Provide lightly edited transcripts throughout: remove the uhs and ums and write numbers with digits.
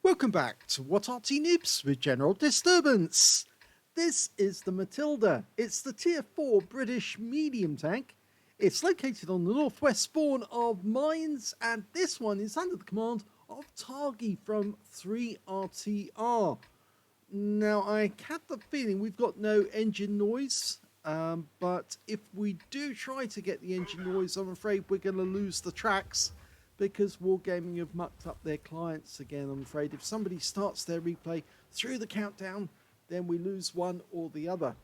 Welcome back to What Arty Noobs with General Disturbance. This is the Matilda. It's the Tier 4 British medium tank. It's located on the northwest spawn of mines, and this one is under the command of Targy from 3RTR. Now, I had the feeling we've got no engine noise, but if we do try to get the engine noise, I'm afraid we're going to lose the tracks, because Wargaming have mucked up their clients again, I'm afraid. If somebody starts their replay through the countdown, then we lose one or the other.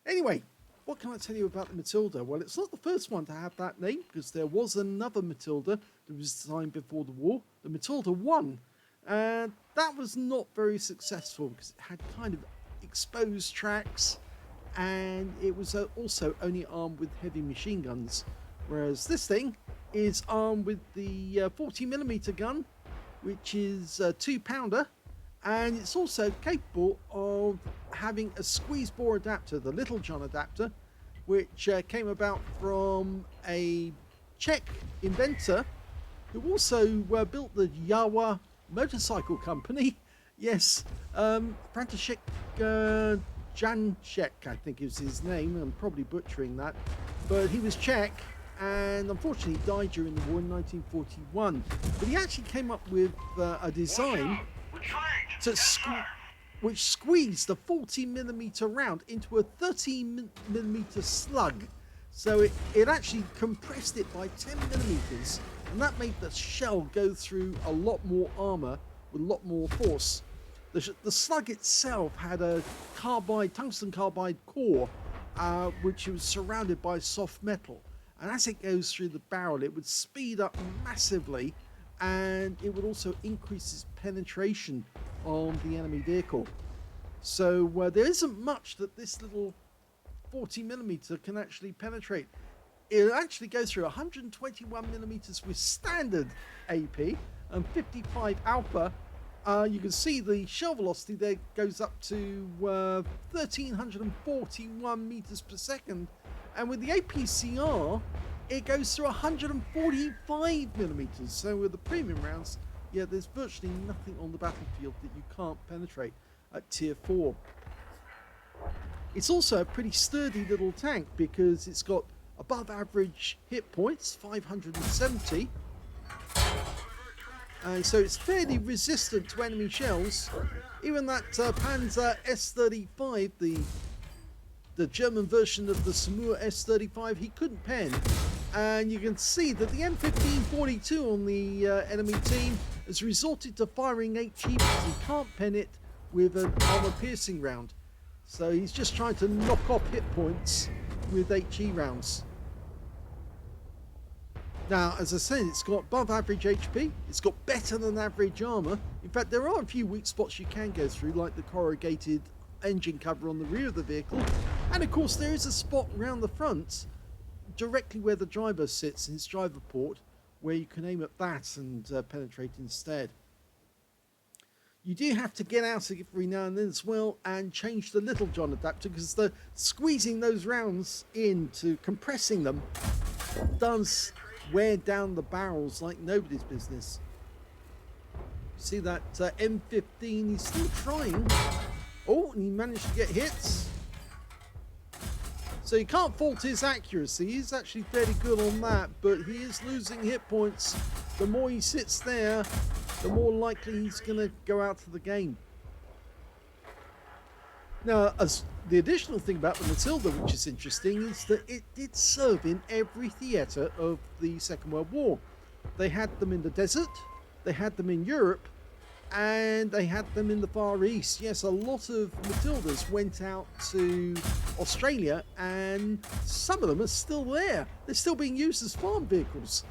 Anyway, what can I tell you about the Matilda? Well, it's not the first one to have that name, because there was another Matilda that was designed before the war, the Matilda 1. And that was not very successful, because it had kind of exposed tracks, and it was also only armed with heavy machine guns. Whereas this thing is armed with the 40mm gun, which is a 2-pounder, and it's also capable of having a squeeze bore adapter, the Little John adapter, which came about from a Czech inventor who also built the Yawa motorcycle company. Yes, František Janšek, I think is his name. I'm probably butchering that, but he was Czech, and unfortunately died during the war in 1941. But he actually came up with a design which squeezed a 40mm round into a 13mm slug. So it actually compressed it by 10mm, and that made the shell go through a lot more armor with a lot more force. The slug itself had a tungsten carbide core, which was surrounded by soft metal. And as it goes through the barrel, it would speed up massively, and it would also increase its penetration on the enemy vehicle. So there isn't much that this little 40mm can actually penetrate. It'll actually go through 121mm with standard AP and 55 alpha. You can see the shell velocity there goes up to 1341 meters per second. And with the APCR, it goes through 145mm. So with the premium rounds, yeah, there's virtually nothing on the battlefield that you can't penetrate at Tier 4. It's also a pretty sturdy little tank, because it's got above average hit points, 570. And so it's fairly resistant to enemy shells. Even that Panzer S35, the German version of the Samur S35, he couldn't pen. And you can see that the M1542 on the enemy team has resorted to firing HE because he can't pen it with an armor-piercing round. So he's just trying to knock off hit points with HE rounds. Now, as I said, it's got above average HP, it's got better than average armor. In fact, there are a few weak spots you can go through, like the corrugated engine cover on the rear of the vehicle. And of course, there is a spot around the front, directly where the driver sits in his driver port, where you can aim at that and penetrate instead. You do have to get out every now and then as well and change the Little John adapter, because the squeezing those rounds into compressing them does wear down the barrels like nobody's business. See that M15, he's still trying. Oh, and he managed to get hits. So you can't fault his accuracy. He's actually fairly good on that, but he is losing hit points. The more he sits there, the more likely he's going to go out of the game. Now, as the additional thing about the Matilda, which is interesting, is that it did serve in every theatre of the Second World War. They had them in the desert, they had them in Europe, and they had them in the Far East. Yes, a lot of Matildas went out to Australia, and some of them are still there. They're still being used as farm vehicles.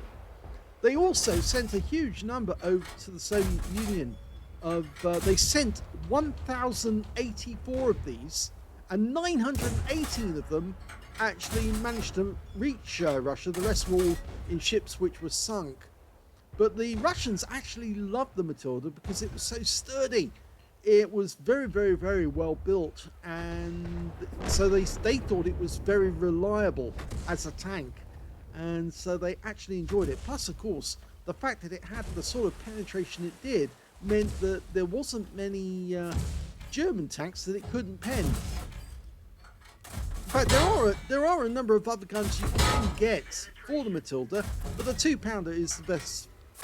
They also sent a huge number over to the Soviet Union. They sent 1,084 of these, and 918 of them actually managed to reach Russia. The rest were all in ships which were sunk. But the Russians actually loved the Matilda because it was so sturdy. it was very, very, very well built, and so they thought it was very reliable as a tank, and so they actually enjoyed it. Plus, of course, the fact that it had the sort of penetration it did meant that there wasn't many German tanks that it couldn't pen. In fact, there are a number of other guns you can get for the Matilda, but the 2-pounder is the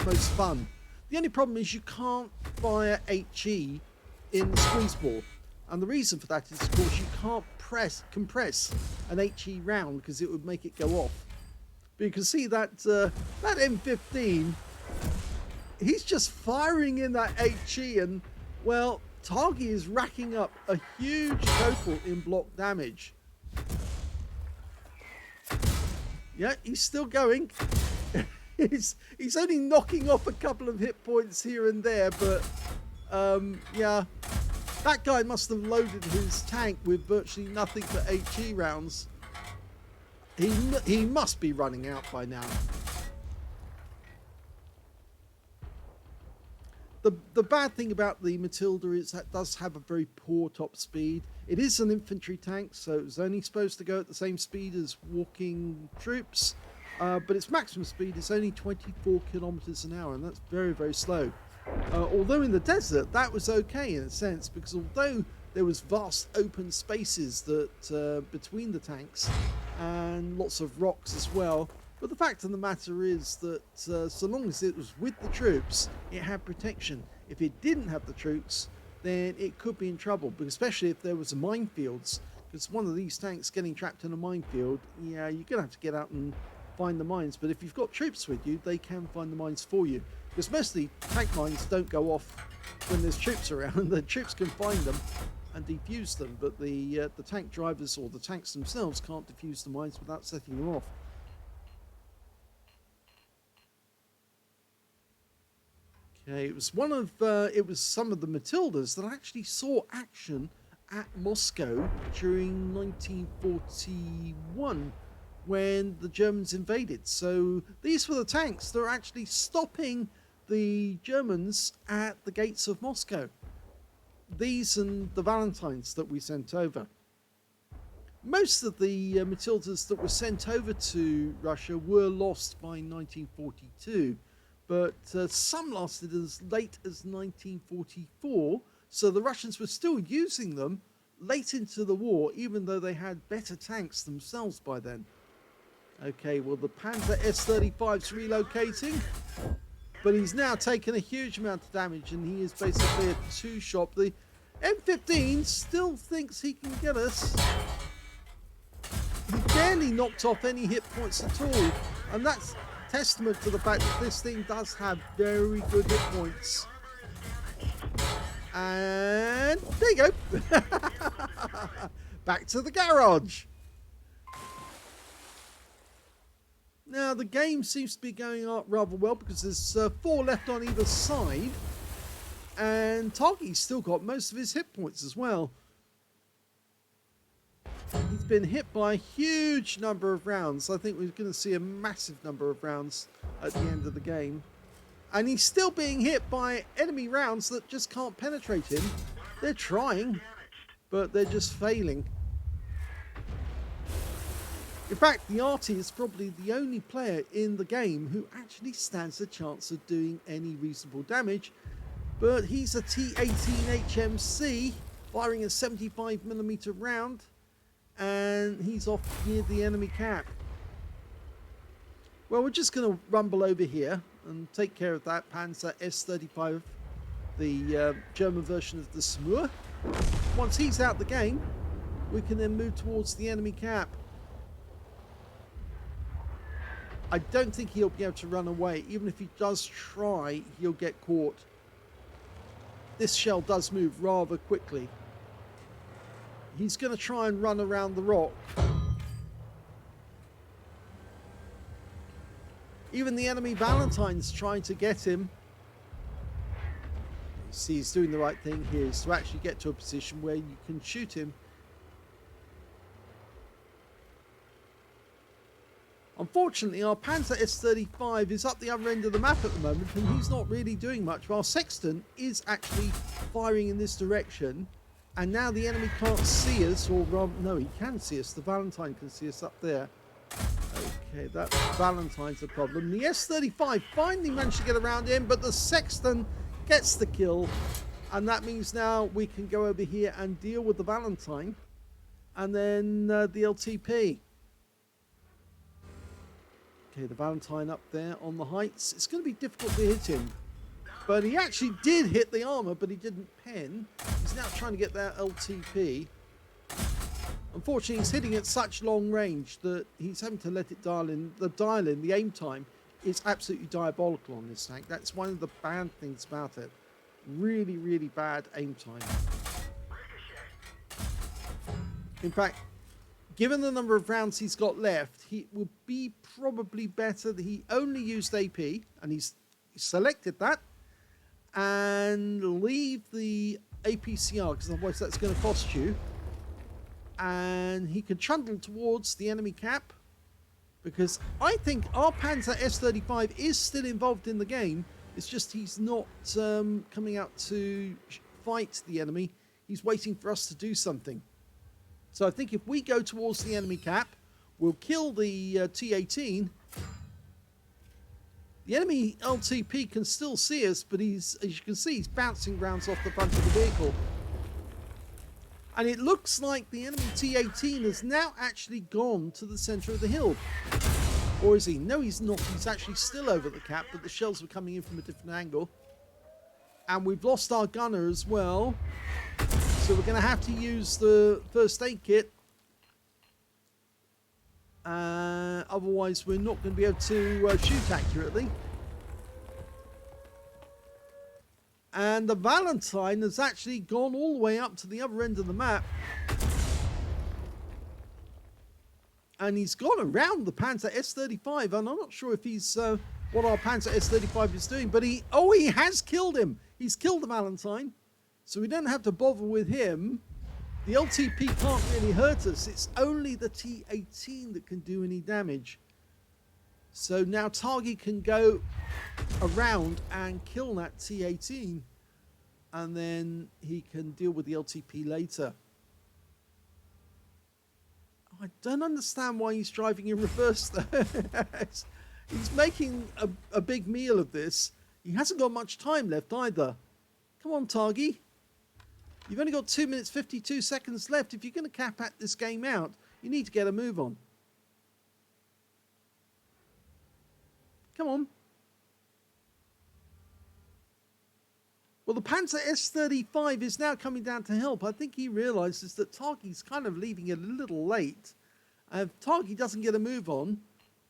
most fun. The only problem is you can't fire HE in the squeeze ball, and the reason for that is, of course, you can't compress an HE round because it would make it go off. But you can see that that M15, he's just firing in that HE, and well, Targy is racking up a huge total in block damage. Yeah, he's still going. He's only knocking off a couple of hit points here and there, but yeah, that guy must have loaded his tank with virtually nothing but HE rounds. He must be running out by now. The bad thing about the Matilda is that it does have a very poor top speed. It is an infantry tank, so it's only supposed to go at the same speed as walking troops. But its maximum speed is only 24 kilometers an hour, and that's very, very slow. Although in the desert, that was okay in a sense, because although there was vast open spaces that between the tanks and lots of rocks as well, but the fact of the matter is that so long as it was with the troops, it had protection. If it didn't have the troops, then it could be in trouble, but especially if there was a minefields, because one of these tanks getting trapped in a minefield, yeah, you're going to have to get out and find the mines. But if you've got troops with you, they can find the mines for you, because mostly tank mines don't go off when there's troops around. The troops can find them and defuse them, but the tank drivers or the tanks themselves can't defuse the mines without setting them off. Okay, it was some of the Matildas that actually saw action at Moscow during 1941 when the Germans invaded. So these were the tanks that were actually stopping the Germans at the gates of Moscow. These and the Valentines that we sent over. Most of the Matildas that were sent over to Russia were lost by 1942. But some lasted as late as 1944, so the Russians were still using them late into the war, even though they had better tanks themselves by then. Okay, well, the Panzer S-35's relocating, but he's now taken a huge amount of damage, and he is basically a two-shot. The M15 still thinks he can get us. He barely knocked off any hit points at all, and that's testament to the fact that this thing does have very good hit points. And there you go. Back to the garage. Now the game seems to be going out rather well, because there's 4 left on either side, and Targy's still got most of his hit points as well. He's been hit by a huge number of rounds. I think we're going to see a massive number of rounds at the end of the game. And he's still being hit by enemy rounds that just can't penetrate him. They're trying, but they're just failing. In fact, the Arty is probably the only player in the game who actually stands a chance of doing any reasonable damage. But he's a T-18 HMC firing a 75mm round. And he's off near the enemy cap. Well, we're just going to rumble over here and take care of that Panzer S-35, the German version of the Smur. Once he's out the game, we can then move towards the enemy cap. I don't think he'll be able to run away. Even if he does try, he'll get caught. This shell does move rather quickly. He's going to try and run around the rock. Even the enemy Valentine's trying to get him. You see, he's doing the right thing here, is to actually get to a position where you can shoot him. Unfortunately, our Panzer S35 is up the other end of the map at the moment, and he's not really doing much. While Sexton is actually firing in this direction, and now the enemy can't see us, or rather, no, he can see us. The Valentine can see us up there. Okay, that Valentine's a problem. The S35 finally managed to get around him, but the Sexton gets the kill, and that means now we can go over here and deal with the Valentine, and then the LTP. Okay, the Valentine up there on the heights. It's going to be difficult to hit him. But he actually did hit the armor, but he didn't pen. He's now trying to get that LTP. Unfortunately, he's hitting at such long range that he's having to let it dial in. The aim time is absolutely diabolical on this tank. That's one of the bad things about it. Really, really bad aim time. In fact, given the number of rounds he's got left, it would be probably better that he only used AP, and he's selected that, and leave the APCR, because otherwise that's going to cost you. And he can trundle towards the enemy cap, because I think our Panzer S35 is still involved in the game. It's just he's not coming out to fight the enemy. He's waiting for us to do something. So I think if we go towards the enemy cap, we'll kill the T-18. The enemy LTP can still see us, but he's, as you can see, he's bouncing rounds off the front of the vehicle. And it looks like the enemy T-18 has now actually gone to the center of the hill. Or is he? No, he's not. He's actually still over the cap, but the shells were coming in from a different angle. And we've lost our gunner as well. So we're going to have to use the first aid kit. Otherwise, we're not going to be able to shoot accurately. And the Valentine has actually gone all the way up to the other end of the map. And he's gone around the Panzer S35. And I'm not sure if he's what our Panzer S35 is doing. But he has killed him. He's killed the Valentine. So we don't have to bother with him. The LTP can't really hurt us. It's only the T-18 that can do any damage. So now Targy can go around and kill that T-18. And then he can deal with the LTP later. I don't understand why he's driving in reverse there. He's making a big meal of this. He hasn't got much time left either. Come on, Targy. You've only got 2 minutes 52 seconds left. If you're going to cap at this game out, you need to get a move on. Come on. Well, the Panzer S35 is now coming down to help. I think he realizes that Targy's kind of leaving it a little late. And if Targy doesn't get a move on,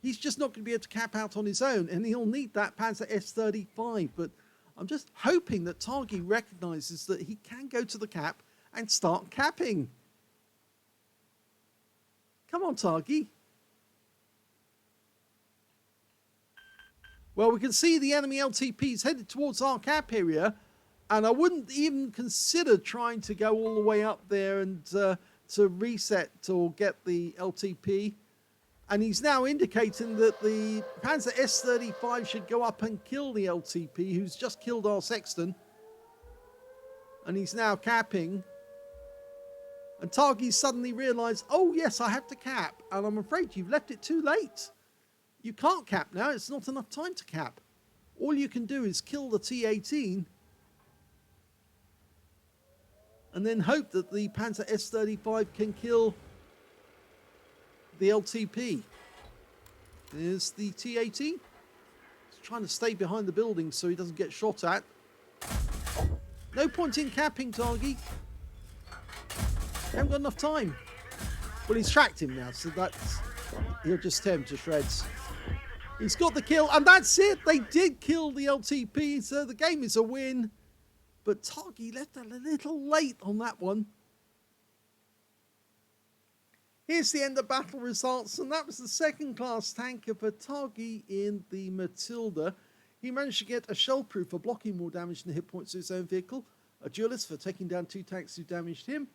he's just not going to be able to cap out on his own. And he'll need that Panzer S35. But I'm just hoping that Targy recognizes that he can go to the cap and start capping. Come on, Targy. Well, we can see the enemy LTPs headed towards our cap area. And I wouldn't even consider trying to go all the way up there and to reset or get the LTP. And he's now indicating that the Panzer S35 should go up and kill the LTP, who's just killed our Sexton. And he's now capping. And Targy suddenly realised, oh yes, I have to cap. And I'm afraid you've left it too late. You can't cap now, it's not enough time to cap. All you can do is kill the T-18 and then hope that the Panzer S35 can kill the LTP. There's the T-18. He's trying to stay behind the building so he doesn't get shot at. No point in capping, Targy. Haven't got enough time. Well, he's tracked him now, so he'll just tear him to shreds. He's got the kill, and that's it. They did kill the LTP, so the game is a win. But Targy left a little late on that one. Here's the end of battle results, and that was the second class tanker for Targy in the Matilda. He managed to get a shell proof for blocking more damage than the hit points of his own vehicle, a duelist for taking down 2 tanks who damaged him,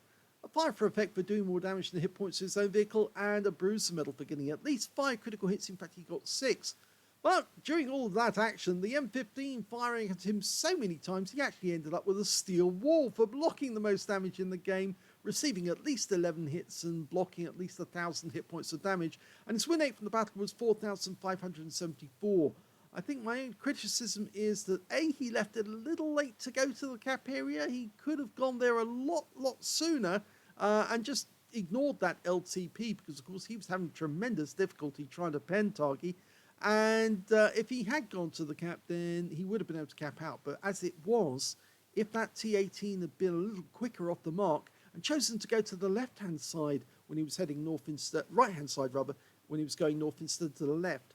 a fire for effect for doing more damage than hit points to his own vehicle, and a bruiser medal for getting at least 5 critical hits. In fact, he got 6. But during all of that action, the M15 firing at him so many times, he actually ended up with a steel wall for blocking the most damage in the game, receiving at least 11 hits and blocking at least 1,000 hit points of damage. And his win rate from the battle was 4,574. I think my own criticism is that A, he left it a little late to go to the cap area. He could have gone there a lot sooner and just ignored that LTP, because of course he was having tremendous difficulty trying to pen targy. And if he had gone to the cap, then he would have been able to cap out. But as it was, if that T18 had been a little quicker off the mark and chosen to go to the left-hand side when he was heading north instead, right-hand side rather, when he was going north instead to the left,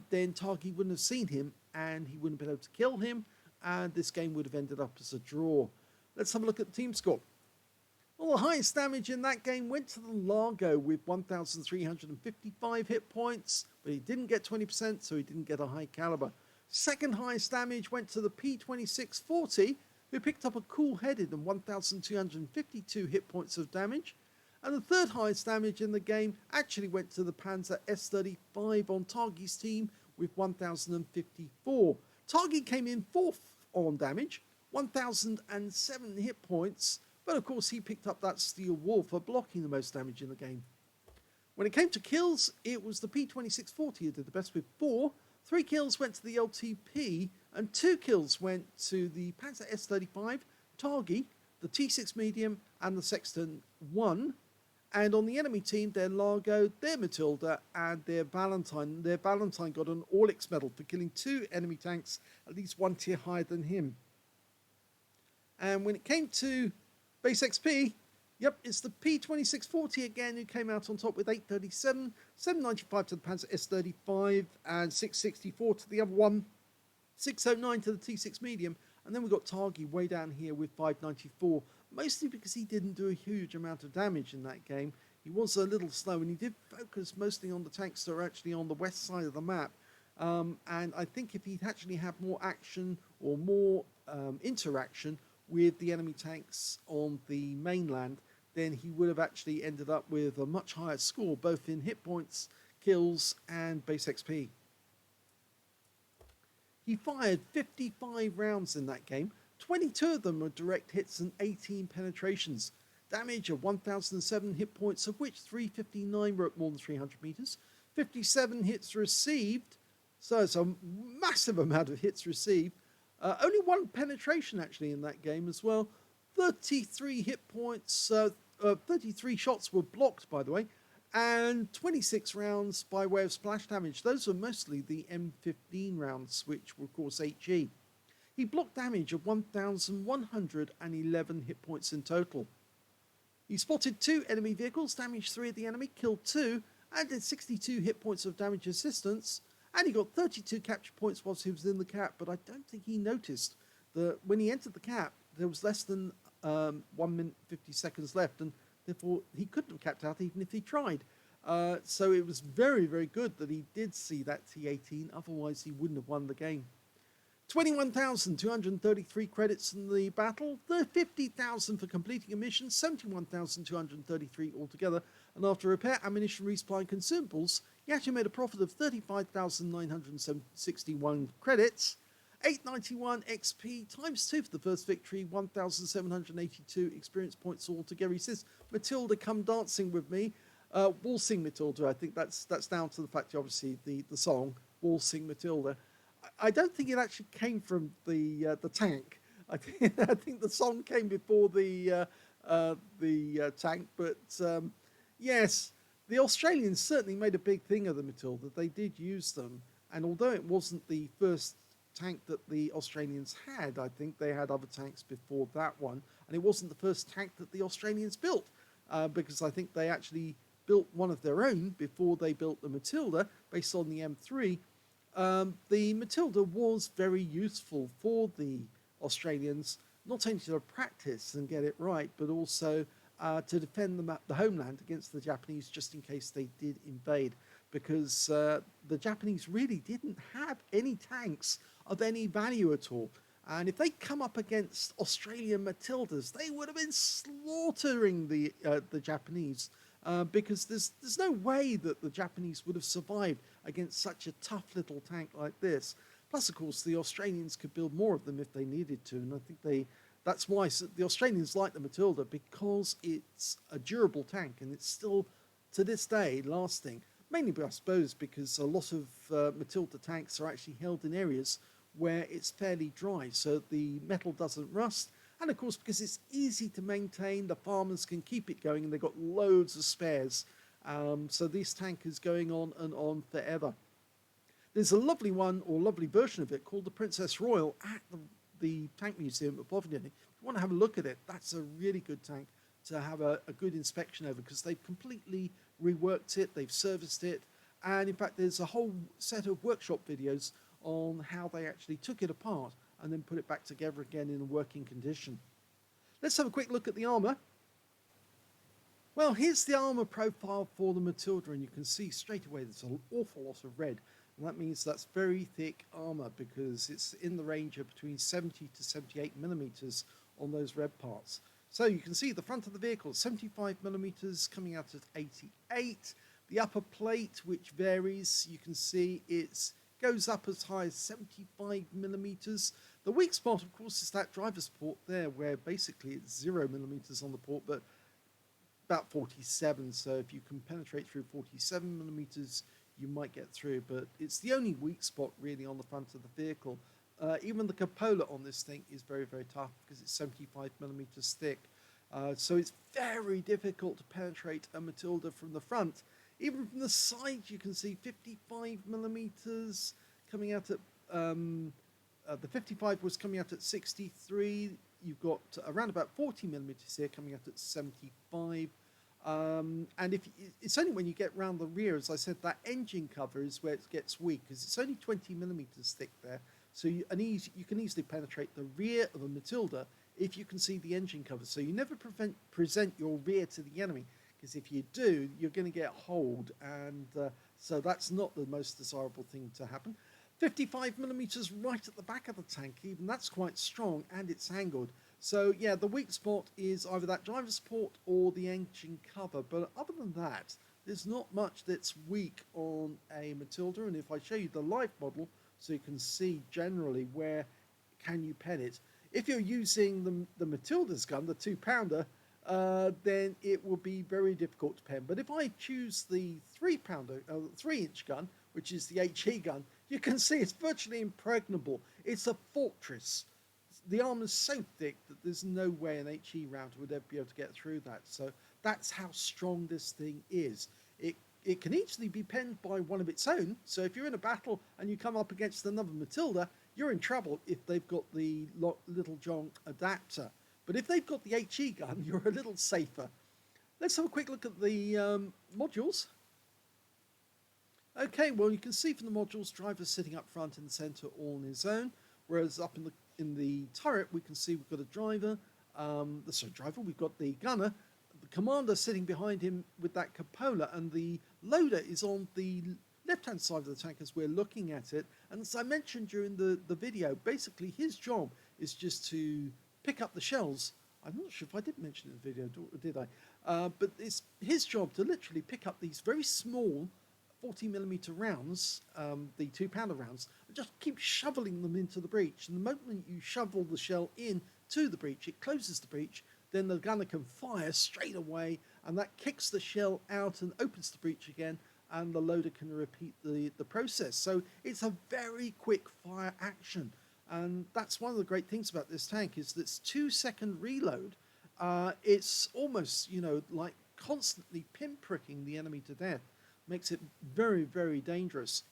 then targy wouldn't have seen him and he wouldn't have been able to kill him, and this game would have ended up as a draw. Let's have a look at the team score. Well, the highest damage in that game went to the Largo with 1,355 hit points, but he didn't get 20%, so he didn't get a high caliber. Second highest damage went to the P2640, who picked up a cool-headed and 1,252 hit points of damage. And the third highest damage in the game actually went to the Panzer S35 on Targy's team with 1,054. Targy came in fourth on damage, 1,007 hit points, but of course he picked up that steel wall for blocking the most damage in the game. When it came to kills, it was the P2640 who did the best with 4. 3 kills went to the LTP, and 2 kills went to the Panzer S35, Targy, the T6 medium, and the Sexton 1. And on the enemy team, their Largo, their Matilda, and their Valentine. Their Valentine got an All-X medal for killing 2 enemy tanks, at least 1 tier higher than him. And when it came to base XP, yep, it's the P2640 again who came out on top with 837, 795 to the Panzer S35, and 664 to the other one, 609 to the T6 medium, and then we got Targy way down here with 594, mostly because he didn't do a huge amount of damage in that game. He was a little slow, and he did focus mostly on the tanks that are actually on the west side of the map. And I think if he'd actually had more action or more interaction with the enemy tanks on the mainland, then he would have actually ended up with a much higher score, both in hit points, kills, and base XP. He fired 55 rounds in that game. 22 of them were direct hits and 18 penetrations. Damage of 1,007 hit points, of which 359 were at more than 300 meters. 57 hits received, so it's a massive amount of hits received. Only 1 penetration actually in that game as well. 33 hit points, 33 shots were blocked, by the way, and 26 rounds by way of splash damage. Those were mostly the M15 rounds, which were of course HE. He blocked damage of 1,111 hit points in total. He spotted 2 enemy vehicles, damaged 3 of the enemy, killed 2, and did 62 hit points of damage assistance. And he got 32 capture points whilst he was in the cap, but I don't think he noticed that when he entered the cap, there was less than 1 minute 50 seconds left, and therefore he couldn't have capped out even if he tried. So it was very, very good that he did see that T18, otherwise he wouldn't have won the game. 21,233 credits in the battle, 50,000 for completing a mission, 71,233 altogether, and after repair, ammunition, resupply and consumables, he actually made a profit of 35,961 credits, 891 XP times 2 for the first victory, 1,782 experience points altogether. He says, Matilda, come dancing with me. Waltzing Matilda, I think that's down to the fact, obviously, the song, Waltzing Matilda. I don't think it actually came from the tank. I think the song came before the tank, but yes, the Australians certainly made a big thing of the Matilda. They did use them, and although it wasn't the first tank that the Australians had, I think they had other tanks before that one, and it wasn't the first tank that the Australians built, because I think they actually built one of their own before they built the Matilda, based on the M3. The Matilda was very useful for the Australians, not only to practice and get it right, but also to defend the homeland against the Japanese, just in case they did invade, because the Japanese really didn't have any tanks of any value at all. And if they come up against Australian Matildas, they would have been slaughtering the Japanese, because there's no way that the Japanese would have survived against such a tough little tank like this. Plus, of course, the Australians could build more of them if they needed to, and I think that's why the Australians like the Matilda, because it's a durable tank and it's still, to this day, lasting. Mainly, I suppose, because a lot of Matilda tanks are actually held in areas where it's fairly dry, so the metal doesn't rust. And of course, because it's easy to maintain, the farmers can keep it going, and they've got loads of spares. So this tank is going on and on forever. There's a lovely one, or lovely version of it, called the Princess Royal at the Tank Museum at Bovingdon. If you want to have a look at it, that's a really good tank to have a good inspection over, because they've completely reworked it, they've serviced it, and in fact there's a whole set of workshop videos on how they actually took it apart and then put it back together again in a working condition. Let's have a quick look at the armour. Well, here's the armour profile for the Matilda, and you can see straight away there's an awful lot of red, and that means that's very thick armour, because it's in the range of between 70 to 78 millimeters on those red parts. So you can see the front of the vehicle, 75 millimeters, coming out at 88. The upper plate, which varies, you can see it's goes up as high as 75 millimeters. The weak spot, of course, is that driver's port there, where basically it's 0 millimeters on the port, but about 47. So if you can penetrate through 47 millimeters, you might get through. But it's the only weak spot really on the front of the vehicle. Even the cupola on this thing is very, very tough, because it's 75 millimeters thick. So it's very difficult to penetrate a Matilda from the front. Even from the side, you can see 55 millimeters coming out at, the 55 was coming out at 63. You've got around about 40 millimeters here coming out at 75. And it's only when you get round the rear, as I said, that engine cover is where it gets weak, because it's only 20 millimeters thick there. So you can easily penetrate the rear of a Matilda if you can see the engine cover. So you never present your rear to the enemy, because if you do, you're going to get holed, and so that's not the most desirable thing to happen. 55 millimeters right at the back of the tank, even that's quite strong, and it's angled. So yeah, the weak spot is either that driver's port or the engine cover, but other than that, there's not much that's weak on a Matilda. And if I show you the live model, so you can see generally where can you pen it. If you're using the Matilda's gun, the 2-pounder, then it will be very difficult to pen. But if I choose the 3-inch gun, which is the HE gun, you can see it's virtually impregnable. It's a fortress. The armor's so thick that there's no way an HE round would ever be able to get through that. So that's how strong this thing is. It can easily be penned by one of its own. So if you're in a battle and you come up against another Matilda, you're in trouble if they've got the Little John adapter. But if they've got the HE gun, you're a little safer. Let's have a quick look at the modules. Okay, well, you can see from the modules, driver's sitting up front in the center all on his own, whereas up in the turret, we can see we've got a driver, we've got the gunner, the commander sitting behind him with that cupola, and the loader is on the left-hand side of the tank as we're looking at it. And as I mentioned during the video, basically his job is just to pick up the shells. I'm not sure if I did mention it in the video, did I? But it's his job to literally pick up these very small 40mm rounds, the 2-pounder rounds, and just keep shoveling them into the breech. And the moment you shovel the shell in to the breech, it closes the breech, then the gunner can fire straight away, and that kicks the shell out and opens the breech again, and the loader can repeat the process. So it's a very quick fire action. And that's one of the great things about this tank, is that it's 2-second reload. It's almost, like constantly pinpricking the enemy to death. Makes it very, very dangerous.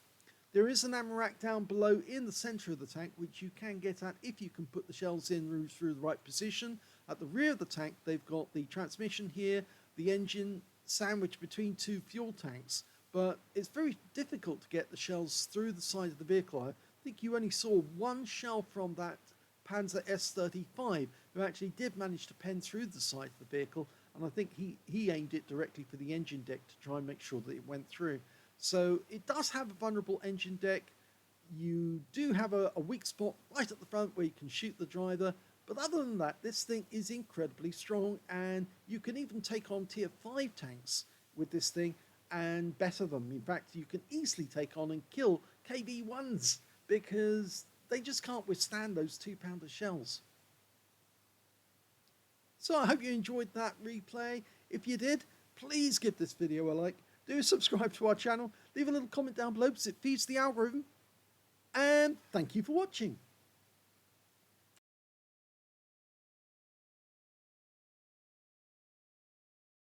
There is an ammo rack down below in the center of the tank, which you can get at if you can put the shells in through the right position. At the rear of the tank, they've got the transmission here, the engine sandwiched between 2 fuel tanks, but it's very difficult to get the shells through the side of the vehicle. I think you only saw one shell from that Panzer S-35 who actually did manage to pen through the side of the vehicle, and I think he aimed it directly for the engine deck to try and make sure that it went through. So it does have a vulnerable engine deck. You do have a weak spot right at the front where you can shoot the driver, but other than that, this thing is incredibly strong, and you can even take on tier 5 tanks with this thing and better them. In fact, you can easily take on and kill KV-1s because they just can't withstand those 2-pounder shells. So I hope you enjoyed that replay. If you did, please give this video a like. Do subscribe to our channel. Leave a little comment down below because it feeds the algorithm. And thank you for watching.